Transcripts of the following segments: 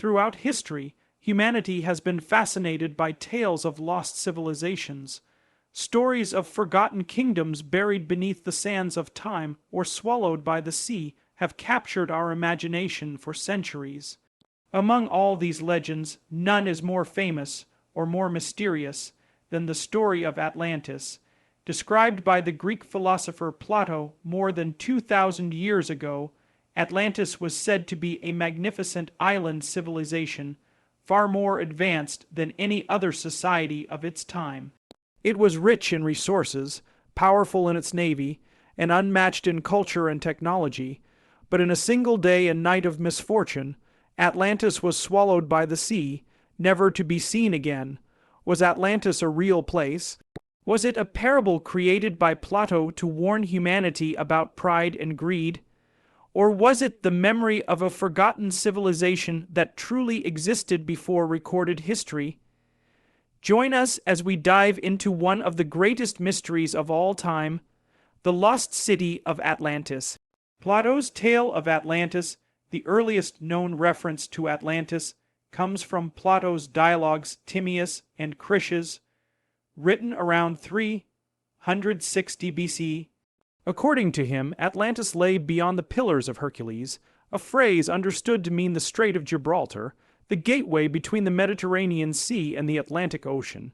Throughout history, humanity has been fascinated by tales of lost civilizations. Stories of forgotten kingdoms buried beneath the sands of time or swallowed by the sea have captured our imagination for centuries. Among all these legends, none is more famous or more mysterious than the story of Atlantis. Described by the Greek philosopher Plato more than 2,000 years ago, Atlantis was said to be a magnificent island civilization, far more advanced than any other society of its time. It was rich in resources, powerful in its navy, and unmatched in culture and technology, but in a single day and night of misfortune, Atlantis was swallowed by the sea, never to be seen again. Was Atlantis a real place? Was it a parable created by Plato to warn humanity about pride and greed? Or was it the memory of a forgotten civilization that truly existed before recorded history? Join us as we dive into one of the greatest mysteries of all time, the lost city of Atlantis. Plato's tale of Atlantis, the earliest known reference to Atlantis, comes from Plato's dialogues Timaeus and Critias, written around 360 BC. According to him, Atlantis lay beyond the Pillars of Hercules, a phrase understood to mean the Strait of Gibraltar, the gateway between the Mediterranean Sea and the Atlantic Ocean.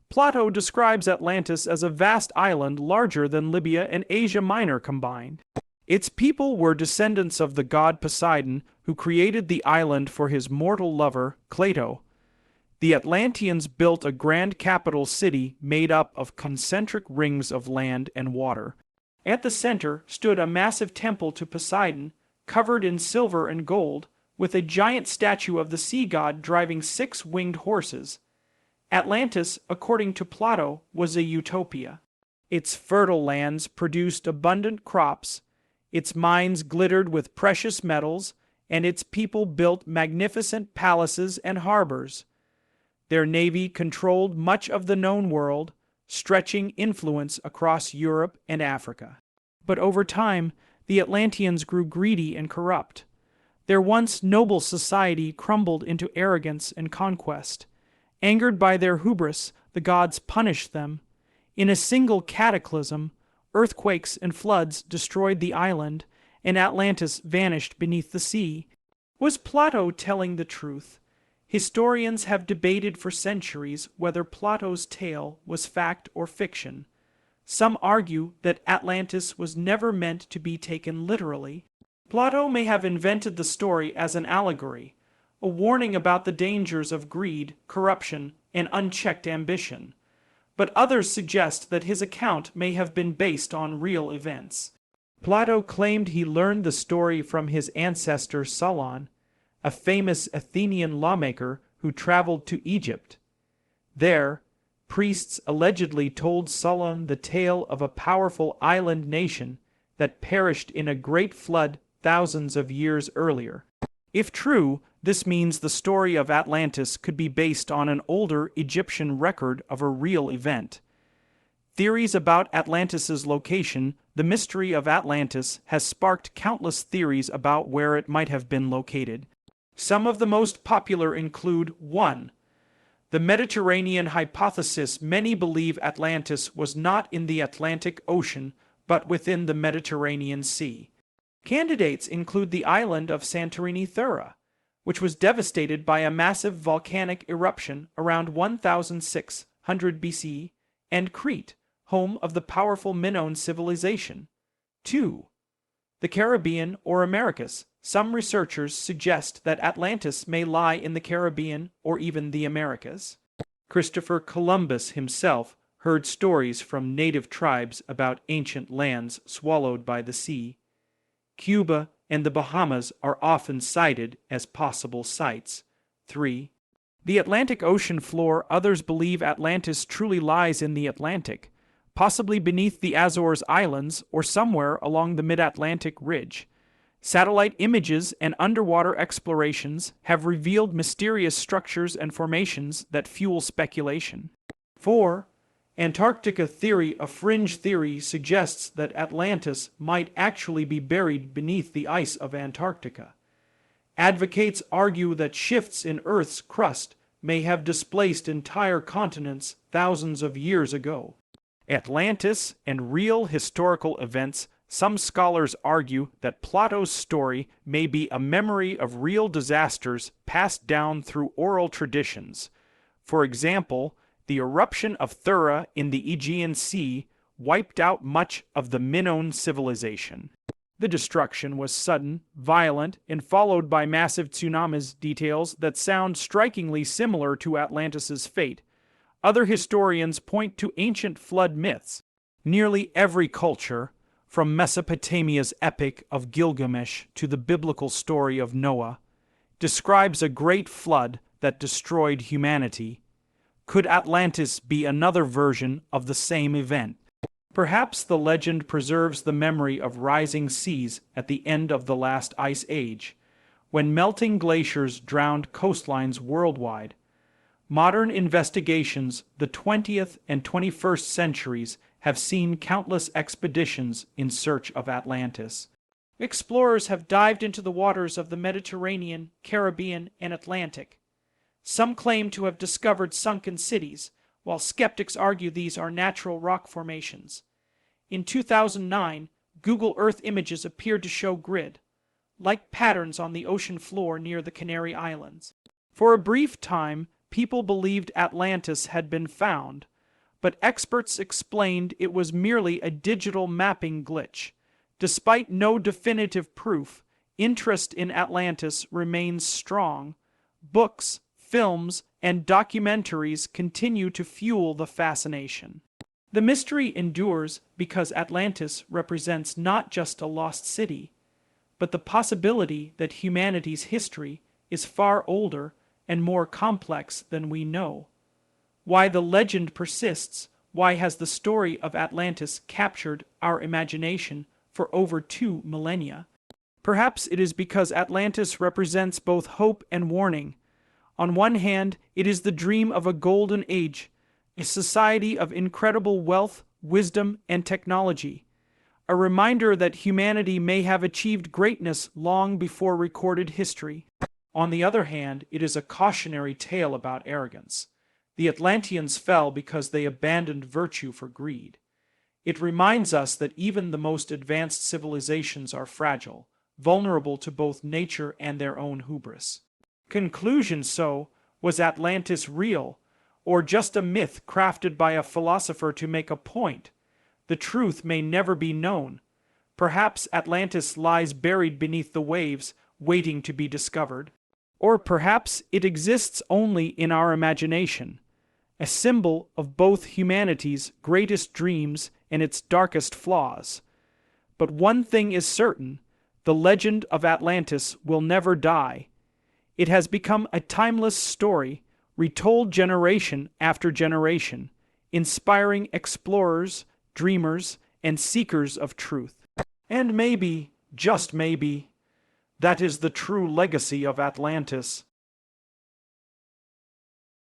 Plato describes Atlantis as a vast island larger than Libya and Asia Minor combined. Its people were descendants of the god Poseidon, who created the island for his mortal lover, Cleito. The Atlanteans built a grand capital city made up of concentric rings of land and water. At the center stood a massive temple to Poseidon, covered in silver and gold, with a giant statue of the sea god driving 6 winged horses. Atlantis, according to Plato, was a utopia. Its fertile lands produced abundant crops, its mines glittered with precious metals, and its people built magnificent palaces and harbors. Their navy controlled much of the known world, stretching influence across Europe and Africa. But over time, the Atlanteans grew greedy and corrupt. Their once noble society crumbled into arrogance and conquest. Angered by their hubris, the gods punished them. In a single cataclysm, earthquakes and floods destroyed the island, and Atlantis vanished beneath the sea. Was Plato telling the truth? Historians have debated for centuries whether Plato's tale was fact or fiction. Some argue that Atlantis was never meant to be taken literally. Plato may have invented the story as an allegory, a warning about the dangers of greed, corruption, and unchecked ambition. But others suggest that his account may have been based on real events. Plato claimed he learned the story from his ancestor Solon, a famous Athenian lawmaker who traveled to Egypt. There, priests allegedly told Solon the tale of a powerful island nation that perished in a great flood thousands of years earlier. If true, this means the story of Atlantis could be based on an older Egyptian record of a real event. Theories about Atlantis's location, the mystery of Atlantis, has sparked countless theories about where it might have been located. Some of the most popular include 1. The Mediterranean hypothesis. Many believe Atlantis was not in the Atlantic Ocean, but within the Mediterranean Sea. Candidates include the island of Santorini Thura, which was devastated by a massive volcanic eruption around 1600 BC, and Crete, home of the powerful Minoan civilization. 2. The Caribbean or Americas. Some researchers suggest that Atlantis may lie in the Caribbean or even the Americas. Christopher Columbus himself heard stories from native tribes about ancient lands swallowed by the sea. Cuba and the Bahamas are often cited as possible sites. 3. The Atlantic Ocean floor. Others believe Atlantis truly lies in the Atlantic, possibly beneath the Azores Islands or somewhere along the mid-Atlantic ridge. Satellite images and underwater explorations have revealed mysterious structures and formations that fuel speculation. 4. Antarctica theory. A fringe theory suggests that Atlantis might actually be buried beneath the ice of Antarctica. Advocates argue that shifts in Earth's crust may have displaced entire continents thousands of years ago. Atlantis and real historical events. Some scholars argue that Plato's story may be a memory of real disasters passed down through oral traditions. For example, the eruption of Thura in the Aegean Sea wiped out much of the Minoan civilization. The destruction was sudden, violent, and followed by massive tsunamis, details that sound strikingly similar to Atlantis's fate. Other historians point to ancient flood myths. Nearly every culture, from Mesopotamia's epic of Gilgamesh to the biblical story of Noah, describes a great flood that destroyed humanity. Could Atlantis be another version of the same event? Perhaps the legend preserves the memory of rising seas at the end of the last ice age, when melting glaciers drowned coastlines worldwide. Modern investigations, the 20th and 21st centuries, have seen countless expeditions in search of Atlantis. Explorers have dived into the waters of the Mediterranean, Caribbean, and Atlantic. Some claim to have discovered sunken cities, while skeptics argue these are natural rock formations. In 2009, Google Earth images appeared to show grid-like patterns on the ocean floor near the Canary Islands. For a brief time, people believed Atlantis had been found, but experts explained it was merely a digital mapping glitch. Despite no definitive proof, interest in Atlantis remains strong. Books, films, and documentaries continue to fuel the fascination. The mystery endures because Atlantis represents not just a lost city, but the possibility that humanity's history is far older and more complex than we know. Why the legend persists, why has the story of Atlantis captured our imagination for over 2 millennia? Perhaps it is because Atlantis represents both hope and warning. On one hand, it is the dream of a golden age, a society of incredible wealth, wisdom, and technology, a reminder that humanity may have achieved greatness long before recorded history. On the other hand, it is a cautionary tale about arrogance. The Atlanteans fell because they abandoned virtue for greed. It reminds us that even the most advanced civilizations are fragile, vulnerable to both nature and their own hubris. Conclusion: so, was Atlantis real, or just a myth crafted by a philosopher to make a point? The truth may never be known. Perhaps Atlantis lies buried beneath the waves, waiting to be discovered. Or perhaps it exists only in our imagination, a symbol of both humanity's greatest dreams and its darkest flaws. But one thing is certain: the legend of Atlantis will never die. It has become a timeless story, retold generation after generation, inspiring explorers, dreamers, and seekers of truth. And maybe, just maybe, that is the true legacy of Atlantis.